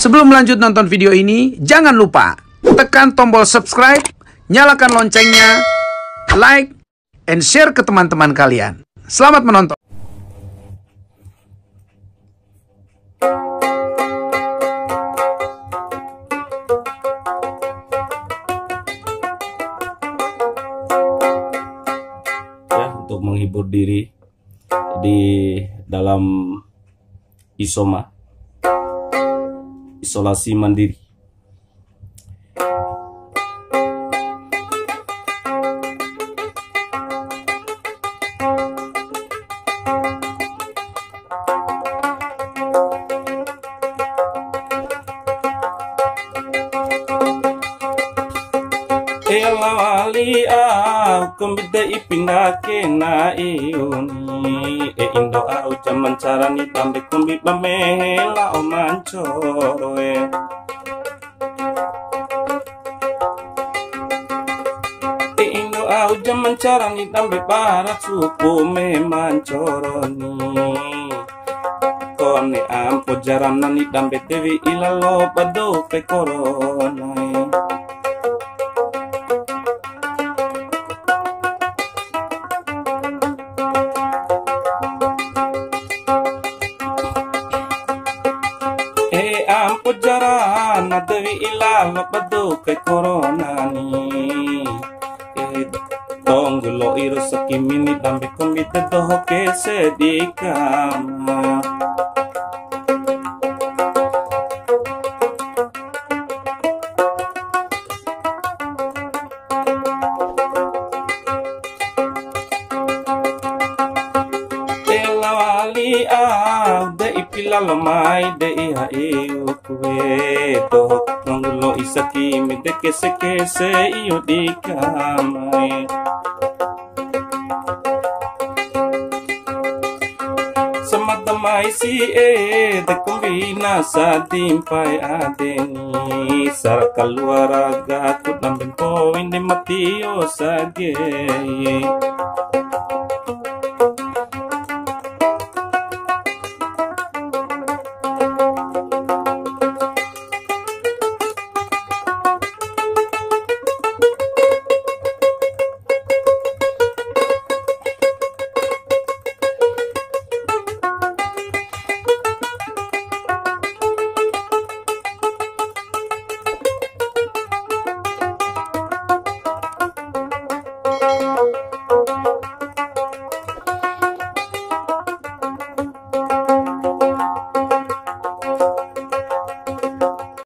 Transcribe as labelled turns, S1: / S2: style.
S1: Sebelum lanjut nonton video ini, jangan lupa tekan tombol subscribe, nyalakan loncengnya, like, and share ke teman-teman kalian. Selamat menonton.
S2: Ya, untuk menghibur diri di dalam isolasi mandiri. Elawali kumbida ipindake na iuni indo au jaman carani tambe kumbi bamela o mancoro indo au jaman carani tambe para suku me mancoroni kone ampo jaram nani tambe dewi ilalo bado pe corona. Ampo jarana dewi ilalo bado ke corona ni tonggulo iru sakimini tambe komite doho ke sedikama elawali de ipilalo mai de iha kue doho tonggulo isaki mide kese iyo dikamai sematamai si de kombina sa dimpai adeni sara kaluaraga ku nambin poin de matio sage